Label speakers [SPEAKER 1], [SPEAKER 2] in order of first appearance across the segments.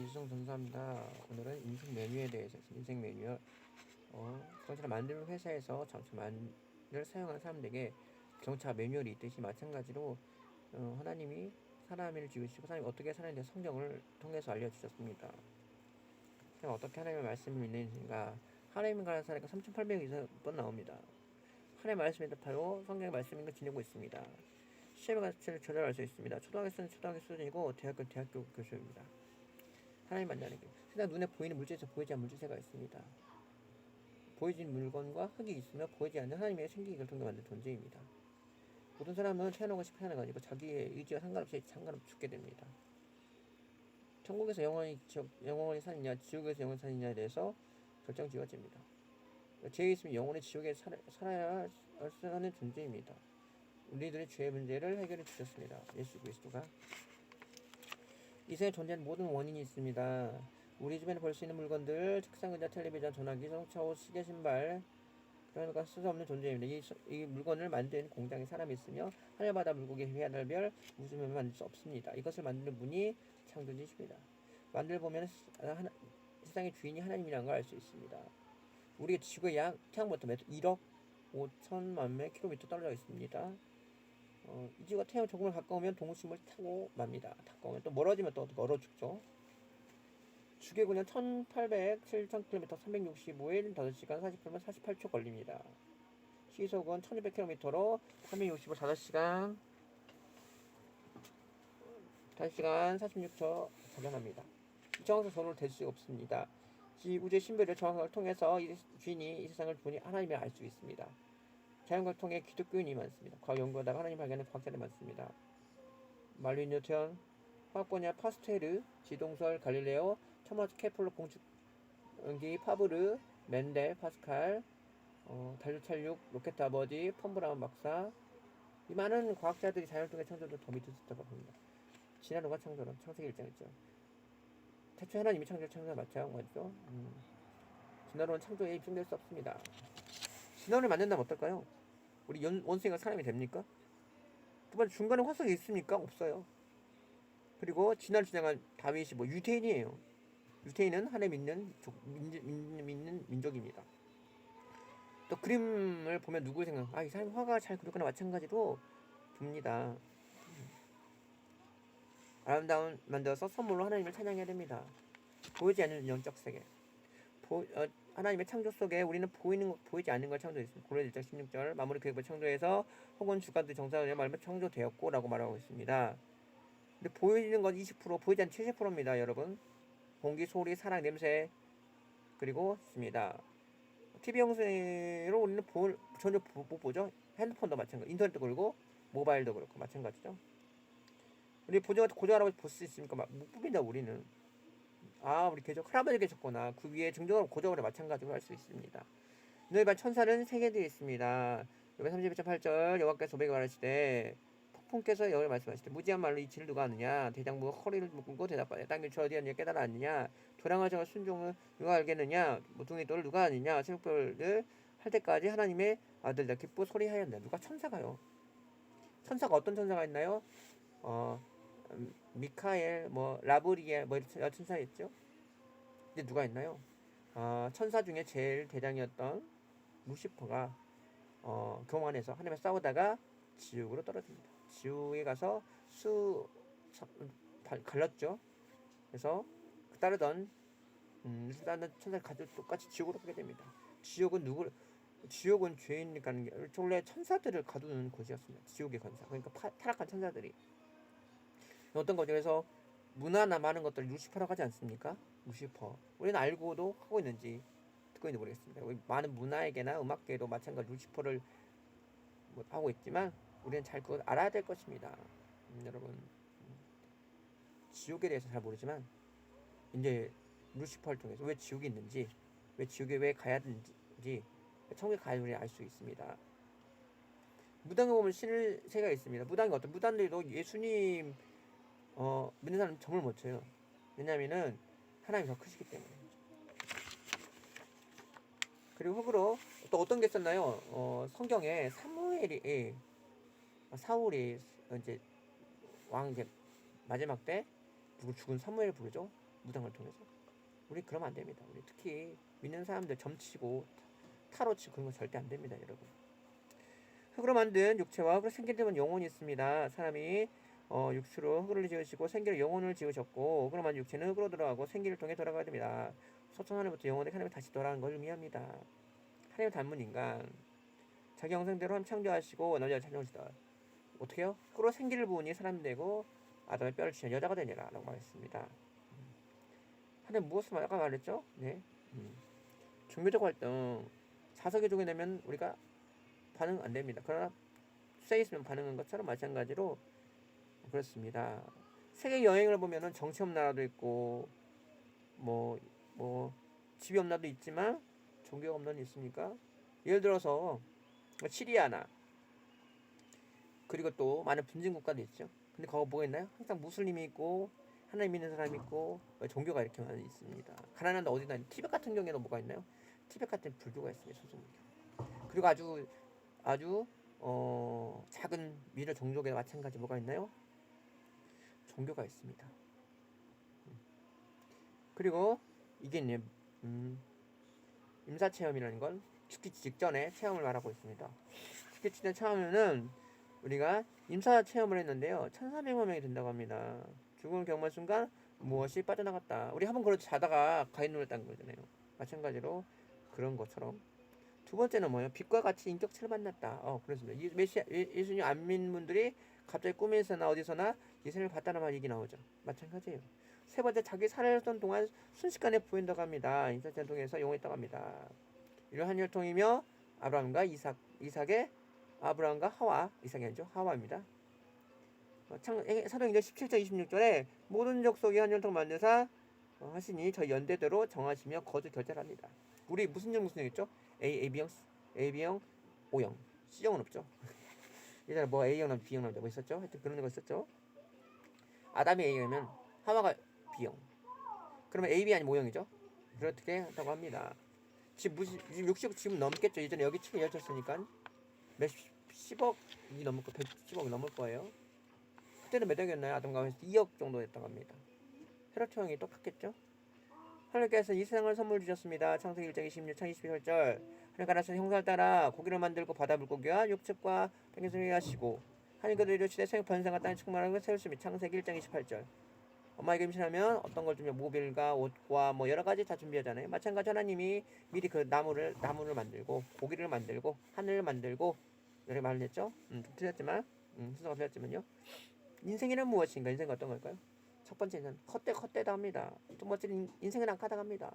[SPEAKER 1] 지성 전사입니다. 오늘은 인생 메뉴에 대해서 인생 매뉴얼 경차를 만드는 회사에서 경차만을 사용하는 사람들에게 경차 매뉴얼이 있듯이 마찬가지로 하나님이 사람을 지으시고 사람이 어떻게 살아야 되는 성경을 통해서 알려주셨습니다. 어떻게 하나님의 말씀을 믿는가? 하나님에 관한 사례가 3,800 이상 번 나옵니다. 하나님의 말씀에 답하여 성경의 말씀을 지니고 있습니다. 시험의 가치를 조절할 수 있습니다. 초등학교는 초등학교 수준이고 대학교는 대학교 교수입니다. 하나님 만나는 길. 세상 눈에 보이는 물질에서 보이지 않는 물질세가 있습니다. 보이진 물건과 흙이 있으며 보이지 않는 하나님의 생기를 통해 만든 존재입니다. 모든 사람은 태어나고 싶어 태어나는 거 아니고 자기의 의지와 상관없이 죽게 됩니다. 천국에서 영원히 사느냐 지옥에서 영원히 사느냐에 대해서 결정 지어집니다. 죄에 있으면 영원히 지옥에 살아야 하는 존재입니다. 우리들의 죄의 문제를 해결해 주셨습니다. 예수 그리스도가. 이 세상에 존재하는 모든 원인이 있습니다. 우리 집에는 볼 수 있는 물건들, 책상, 의자, 텔레비전, 전화기, 자동차, 옷, 시계, 신발, 그런 거 쓸 수 없는 존재입니다. 이 물건을 만든 공장에 사람이 있으며 하늘, 바다, 물고기, 해달, 별, 웃으면 만들 수 없습니다. 이것을 만드는 분이 창조주십니다. 만들 보면 세상의 주인이 하나님이라는 걸 알 수 있습니다. 우리가 지구의 태양부터 1억 5천만 명 킬로미터 떨어져 있습니다. 이 지구가 태양 조금을 가까우면 동심을 타고 맙니다. 가까우면 또 멀어지면 또 얼어 죽죠. 주계군은 1800, 7000km, 365일, 5시간 40분만 48초 걸립니다. 시속은 1200km로 365, 5시간 46초 자전합니다. 정확한 전후를 댈 수 없습니다. 우주의 신비를 정확을 통해서 주인이 이 세상을 보니 하나님을 알 수 있습니다. 자연과를 통해 기독교인이 많습니다. 과학 연구하다가 하나님 발견하는 과학자들이 많습니다. 말린 뉴턴, 화학 분야 파스텔르, 지동설, 갈릴레오, 토마스 케플러, 공중기, 파브르, 멘델, 파스칼, 달주찰육, 로켓 아버지, 폰브라운 박사, 이 많은 과학자들이 자연을 통해 창조를 더 믿을 수 있다고 봅니다. 진화론과 창조론, 창세기 1장이죠. 태초에 하나님이 창조를 마찬가지죠. 진화론은 창조에 입증될 수 없습니다. 진화론을 만든다면 어떨까요? 우리 원숭이가 사람이 됩니까? 두 번째, 중간에 화석이 있습니까? 없어요. 그리고 진화를 주장한 다윗이 유태인이에요. 유태인은 하나님 믿는 민족입니다. 또 그림을 보면 누구 생각? 이 사람이 화가 잘 그렸거나 마찬가지로 봅니다. 아름다운 만들어서 선물로 하나님을 찬양해야 됩니다. 보이지 않는 영적 세계. 하나님의 창조 속에 우리는 보이지 않는 걸 창조했습니다. 고린도 1장 16절 마무리 계획을 창조해서 혹은 주관들 정사를 말하면 창조되었고 라고 말하고 있습니다. 근데 보이는 건 20%, 보이지 않는 70%입니다. 여러분. 공기, 소리, 사랑, 냄새 그리고 있습니다. TV 영상으로 우리는 전혀 못 보죠. 핸드폰도 마찬가지, 인터넷도 그렇고 모바일도 그렇고 마찬가지죠. 우리 고정하라고 볼 수 있습니까? 못 봅니다. 우리는. 우리 할아버지 계셨구나. 그 위에 증거로 고정을 마찬가지로 할 수 있습니다. 너희 반 천사는 세 개 되어 있습니다. 여기 31.8절 여호와께서 소백에 말하시되 폭풍께서 여호와를 말씀하시되 무지한 말로 이치를 누가 아느냐? 대장부가 허리를 묶고 대답하되 땅에 저 어디 아니냐 깨달아 아느냐? 도량하정을 순종을 누가 알겠느냐? 모퉁이 돌을 누가 아느냐? 새벽별을 할 때까지 하나님의 아들들 기쁘고 소리하였느냐? 누가? 천사가요. 천사가 어떤 천사가 있나요? 미카엘, 라브리엘, 이런 천사 있죠? 근데 누가 있나요? 천사 중에 제일 대장이었던 루시퍼가 교만해서 하나님과 싸우다가 지옥으로 떨어집니다. 지옥에 가서 갈랐죠. 그래서 따르던 천사를 가지고 똑같이 지옥으로 가게 됩니다. 지옥은 죄인이 가는 게 원래 천사들을 가두는 곳이었습니다. 지옥의 권사. 그러니까 타락한 천사들이 어떤 거죠. 그래서 문화나 많은 것들을 루시퍼라고 하지 않습니까? 루시퍼. 우리는 알고도 하고 있는지 듣고 있는지 모르겠습니다. 우리 많은 문화에게나 음악계에도 마찬가지 루시퍼를 하고 있지만 우리는 잘 그걸 알아야 될 것입니다. 여러분, 지옥에 대해서 잘 모르지만 이제 루시퍼를 통해서 왜 지옥이 있는지, 왜 지옥에 왜 가야 되는지, 천국에 가야 되는지 알 수 있습니다. 무당에 보면 신세가 있습니다. 무당들도 예수님 믿는 사람은 점을 못 쳐요. 왜냐면은 하나님이 더 크시기 때문에. 그리고 혹으로 또 어떤 게 있었나요? 성경에 사울이 이제 마지막 때 누구 죽은 사무엘 부르죠. 무당을 통해서. 우리 그러면 안 됩니다. 우리 특히 믿는 사람들 점치고 타로 치고 그런 거 절대 안 됩니다, 여러분. 흙으로 만든 육체와 흙으로 생기는 영혼이 있습니다. 사람이 육수로 흙을 지으시고 생기로 영혼을 지으셨고, 흙으로 만든 육체는 흙으로 들어가고 생기를 통해 돌아가야 됩니다. 소천 하늘부터 영혼의 하나님이 다시 돌아가는 걸 의미합니다. 하나님 닮은 인간, 자기 형상대로 함 창조하시고 남자 창조하시다. 어떻게 해요? 흙으로 생기를 부으니 사람이 되고 아담의 뼈를 치는 여자가 되니라 라고 말했습니다. 하나님 무엇을 아까 말했죠? 네. 종교적 활동, 사석에 종이 되면 우리가 반응 안 됩니다. 그러나 쇠 있으면 반응한 것처럼 마찬가지로 그렇습니다. 세계 여행을 보면은 정치 없는 나라도 있고 뭐 집이 없는 나라도 있지만 종교가 없는 나라도 있습니까? 예를 들어서 시리아나 그리고 또 많은 분진 국가도 있죠. 근데 거기 뭐가 있나요? 항상 무슬림이 있고 하나님 믿는 사람이 있고 종교가 이렇게 많이 있습니다. 가난한 데 어디나 티벳 같은 경우에는 뭐가 있나요? 티벳 같은 불교가 있습니다. 소수문교. 그리고 아주 작은 미러 종족에 마찬가지 뭐가 있나요? 종교가 있습니다. 그리고 이게 이제 임사체험이라는 건 죽기 직전에 체험을 말하고 있습니다. 죽기 직전 체험은 우리가 임사체험을 했는데요. 1400만 명이 된다고 합니다. 죽음을 경험한 순간 무엇이 빠져나갔다. 우리 한번 그렇게 자다가 가인 눈을 딴 거잖아요. 마찬가지로 그런 것처럼. 두 번째는 뭐예요? 빛과 같이 인격체를 만났다. 그렇습니다. 예수님 안 믿는 분들이 갑자기 꿈에서나 어디서나 예수님을 봤다는 말이 나오죠. 마찬가지예요. 세 번째, 자기 살아있던 동안 순식간에 보인다고 합니다. 인사체를 통해서 용했다고 합니다. 이러한 혈통이며 아브라함과 이삭의 아브라함과 하와, 이삭이 아니죠. 하와입니다. 사도행전 17장 26절에 모든 족속이 한 혈통 만드사 하시니 저희 연대대로 정하시며 거주 결제합니다. 우리 무슨 얘기죠? A형, O형, C형은 없죠. 예전에 뭐 A형 남자, B형 남자 뭐 있었죠? 하여튼 그런 거 있었죠. 아담이 A형이면 하와가 B형. 그러면 A, B 아니면 O형이죠. 그렇게 한다고 합니다. 지금 60억 지금 넘겠죠. 예전에 여기 층이 열렸으니까 몇십억이 넘을 거, 110억이 넘을 거예요. 그때는 몇 억이었나요? 아담과 하와에서 2억 정도 됐다고 합니다. 헤롯 형이 똑같겠죠? 하나님께서 이 세상을 선물 주셨습니다. 창세기 1장 26장 28절 하나님께서 형상을 따라 고기를 만들고 바다 물고기와 육축과 땅에서 하시고 하나님께서 이르시되 생육 번성과 땅에 충만한 걸 세우십니다. 창세기 1장 28절 엄마에게 임신하면 어떤 걸 준비해 모빌과 옷과 뭐 여러 가지 다 준비하잖아요. 마찬가지 하나님이 미리 그 나무를 만들고 고기를 만들고 하늘을 만들고 이렇게 말을 했죠. 좀 틀렸지만 순서가 틀렸지만요. 인생이란 무엇인가? 인생은 어떤 걸까요? 첫 번째는 헛되다 합니다. 두 번째는 인생은 악하다합니다.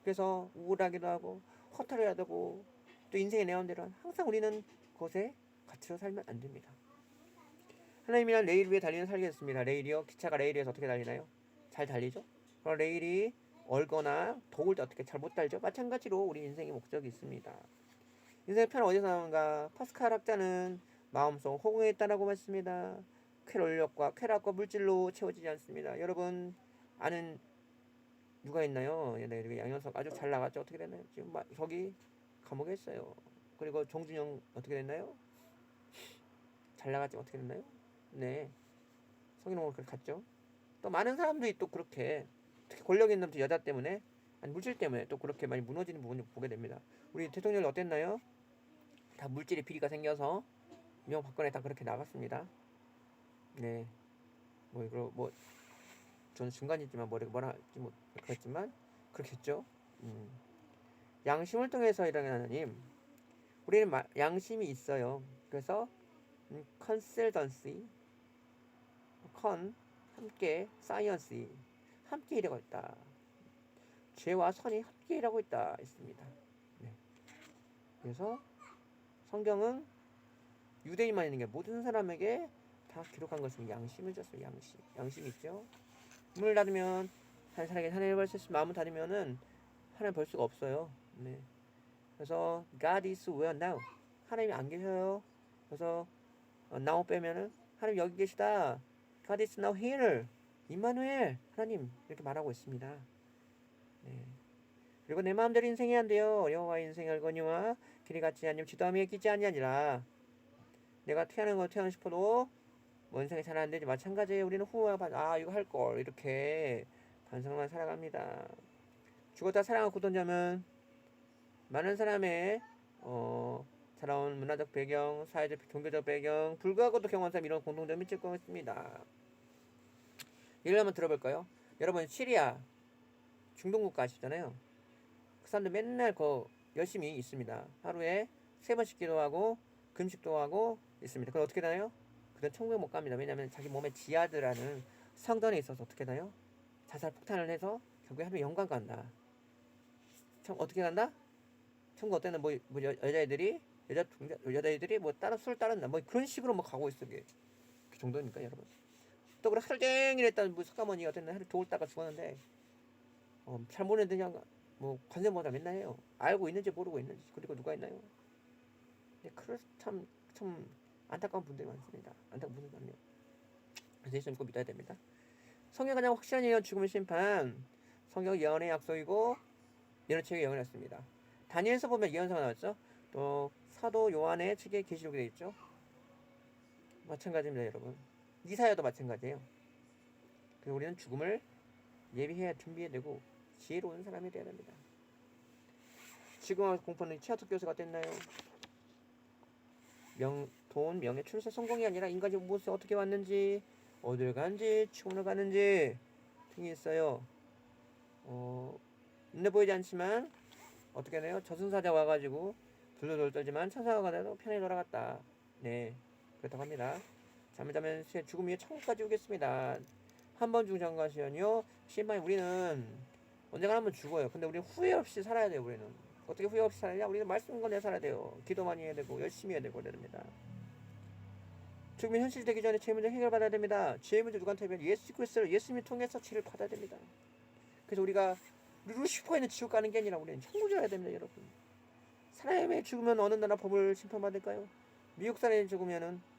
[SPEAKER 1] 그래서 우울하기도 하고 허탈해야 되고 또 인생의 내용대로 항상 우리는 그것에 갇혀 살면 안 됩니다. 하나님이란 레일 위에 달리는 살겠습니다. 레일이요. 기차가 레일에서 어떻게 달리나요? 잘 달리죠? 그럼 레일이 얼거나 더울 때 어떻게 잘 못 달죠? 마찬가지로 우리 인생의 목적이 있습니다. 인생의 편은 어디서 나오는가? 파스칼 학자는 마음속 호응에 있다라고 했습니다. 쾌롤력과 쾌락과 물질로 채워지지 않습니다. 여러분 아는 누가 있나요? 양현석 아주 잘 나갔죠. 어떻게 됐나요? 지금 저기 감옥에 있어요. 그리고 정준영 어떻게 됐나요? 잘 나갔지 어떻게 됐나요? 네, 성인홍으로 그렇게 갔죠. 또 많은 사람들이 또 그렇게 특히 권력 있는 여자 때문에 아니 물질 때문에 또 그렇게 많이 무너지는 부분을 보게 됩니다. 우리 대통령이 어땠나요? 다 물질의 비리가 생겨서 박근혜 다 그렇게 나갔습니다. 네, 뭐 저는 중간이지만 뭐라 할지 뭐 그렇지만 그렇겠죠. 양심을 통해서 일하는 하나님. 우리는 양심이 있어요. 그래서 컨설턴시, 함께, 사이언스 함께 일하고 있다. 죄와 선이 함께 일하고 있다 했습니다. 네. 그래서 성경은 유대인만 있는 게 모든 사람에게 다 기록한 것은 양심을 줬어요. 양심 있죠. 문을 닫으면 한 사람에게 하나님을 볼 수 있으면 마음을 닫으면은 하나님 볼 수가 없어요. 네. 그래서 God is where now. 하나님이 안 계셔요. 그래서 now 빼면은 하나님 여기 계시다. God is now here. 임마누엘 하나님 이렇게 말하고 있습니다. 네. 그리고 내 마음대로 인생이 안 돼요. 여호와의 인생을 알거니와 길이 같지 않으면 지도함에 끼지 아니하니라. 내가 태어나고 싶어도 뭐 인생이 잘 안 되지 마찬가지예요. 우리는 후회가 이거 할 걸 이렇게 반성만 살아갑니다. 죽었다 살아가고 돈 자면 많은 사람의 살아온 문화적 배경, 사회적 종교적 배경, 불구하고도 경험한 사람 이런 공통점이 있을 것 같습니다. 예를 한번 들어볼까요? 여러분 시리아 중동국가 아시잖아요. 그 사람들 맨날 열심히 있습니다. 하루에 3번씩 기도하고 금식도 하고 있습니다. 그럼 어떻게 되나요? 그들은 천국에 못 갑니다. 왜냐하면 자기 몸에 지하드라는 성전에 있어서 어떻게 되나요? 자살 폭탄을 해서 결국에 하루에 영광 간다. 어떻게 간다? 천국 어때는 여자애들이 뭐 따라 술 따른다 뭐 그런 식으로 뭐 가고 있어. 그 정도니까 여러분. 또 그래 하루 종일 했던 뭐 석가모니가 어떤 하루 종일 따가 죽었는데 잘 모르는데 그냥 뭐 관세모다 맨날 해요. 알고 있는지 모르고 있는지. 그리고 누가 있나요? 근데 참 안타까운 분들이 많습니다. 안타까운 분들이 많네요. 그래서 예수님 꼭 믿어야 됩니다. 성경 가장 확실한 예언 죽음의 심판. 성경 예언의 약속이고 예언책의 예언이었습니다. 다니엘서 보면 예언서가 나왔죠. 또 사도 요한의 책에 계시록이 되어 있죠. 마찬가지입니다, 여러분. 이사야도 마찬가지예요. 그래서 우리는 죽음을 예비해야 준비해야 되고 지혜로운 사람이 되어야 됩니다. 지금 공포는 치아토 교수가 됐나요? 돈, 명예, 출세, 성공이 아니라 인간이 무엇에 어떻게 왔는지, 어딜 가는지, 축원을 가는지 등이 있어요. 눈에 보이지 않지만 어떻게 돼요? 저승사자 와가지고 둘둘 떨지만 천사가 돼도 편히 돌아갔다. 네, 그렇다고 합니다. 잠을 자면 죽음 위에 천국까지 오겠습니다. 한 번 죽은 것이요 심판이 우리는 언젠가 한번 죽어요. 근데 우리는 후회 없이 살아야 돼요. 우리는 어떻게 후회 없이 살아야? 우리는 말씀 건네 살아야 돼요. 기도 많이 해야 되고 열심히 해야 되고 그래야 됩니다. 죽음이 현실되기 전에 죄 문제 해결받아야 됩니다. 죄 문제 누구한테 해결? 예수 그리스도를 예수님을 통해서 죄를 받아야 됩니다. 그래서 우리가 루시퍼에는 지옥 가는 게 아니라 우리는 천국을 가야 됩니다, 여러분. 사람이 죽으면 어느 나라 법을 심판받을까요? 미국 사람이 죽으면은